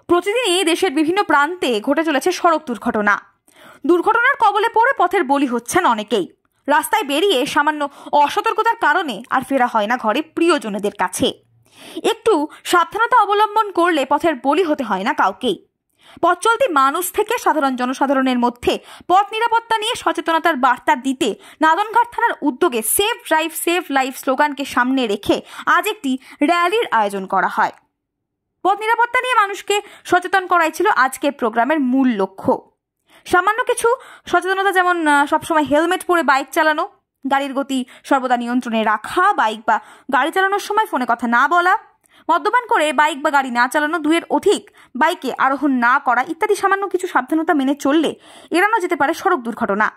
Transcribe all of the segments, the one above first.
প্রতিদিনই দেশের বিভিন্ন প্রান্তে ঘটে চলেছে সড়ক দুর্ঘটনা। দুর্ঘটনার কবলে পড়ে পথের বলি হচ্ছেন অনেকেই। রাস্তায় বেরিয়ে সামান্য অসতর্কতার কারণে আর ফেরা হয় না ঘরে প্রিয়জনদের কাছে। একটু সাবধানতা অবলম্বন করলে পথের বলি হতে হয় না কাউকেই। পথ চলতি মানুষ থেকে সাধারণ জনসাধারণের মধ্যে পথ নিরাপত্তা নিয়ে সচেতনতার বার্তা দিতে নাদনঘাট থানার উদ্যোগে সেফ ড্রাইভ সেভ লাইফ স্লোগানকে সামনে রেখে আজ একটি র্যালির আয়োজন করা হয়। পথ নিরাপত্তা নিয়ে মানুষকে সচেতন করাই ছিল আজকের প্রোগ্রামের মূল লক্ষ্য। সামান্য কিছু সচেতনতা, যেমন সবসময় হেলমেট পরে বাইক চালানো, গাড়ির গতি সর্বদা নিয়ন্ত্রণে রাখা, বাইক বা গাড়ি চালানোর সময় ফোনে কথা না বলা, মদ্যপান করে বাইক বা গাড়ি না চালানো, 2 এর অধিক বাইকে আরোহণ না করা ইত্যাদি সামান্য কিছু সাবধানতা মেনে চললে এড়ানো যেতে পারে সড়ক দুর্ঘটনা।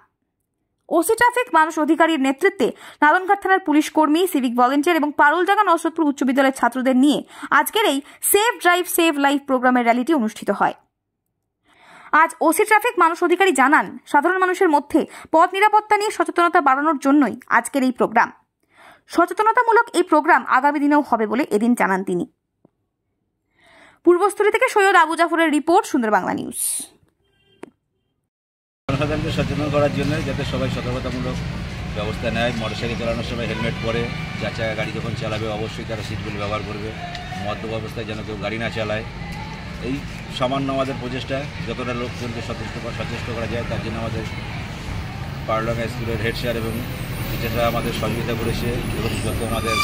ওসি ট্রাফিক মানুষ অধিকারীর নেতৃত্বে নাদনঘাট থানার পুলিশ কর্মী, সিভিক ভলেন্টিয়ার এবং পারুলডাঙ্গা নসরতপুর উচ্চ বিদ্যালয়ের ছাত্রদের নিয়ে আজকের এই সেফ ড্রাইভ সেভ লাইফ প্রোগ্রামের র্যালিটি অনুষ্ঠিত হয়। আজ ওসি ট্রাফিক মানুষ অধিকারী জানান, সাধারণ মানুষের মধ্যে পথ নিরাপত্তা নিয়ে সচেতনতা বাড়ানোর জন্যই আজকের এই প্রোগ্রাম। সচেতনতামূলক এই প্রোগ্রাম আগামী দিনেও হবে বলে এদিন জানান তিনি। পূর্বস্থলী থেকে সৈয়দ আবু জাফরের রিপোর্ট, সুন্দর বাংলা নিউজ। জনসাধারণকে সচেতন করার জন্য যাতে সবাই সতর্কতামূলক ব্যবস্থা নেয়। মোটরসাইকেল চালানোর সময় হেলমেট পরে, 4 চাকা গাড়ি যখন চালাবে অবশ্যই তারা সিটবেল্ট ব্যবহার করবে। মদ্যপ অবস্থায় যেন কেউ গাড়ি না চালায়। এই সামান্য আমাদের প্রচেষ্টা, যতটা লোকজনকে সচেষ্ট করা যায় তার জন্য আমাদের পারুলডাঙ্গা স্কুলের হেড স্যার এবং টিচাররা আমাদের সহযোগিতা করেছে এবং যত আমাদের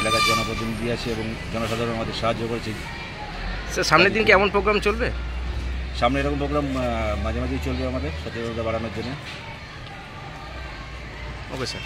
এলাকার জনপ্রতিনিধি আছে এবং জনসাধারণ আমাদের সাহায্য করেছে। স্যার, সামনের দিন কি এমন প্রোগ্রাম চলবে? সামনে এরকম প্রোগ্রাম মাঝে মাঝেই চলবে আমাদের সচেতনতা বাড়ানোর জন্য। Okay sir.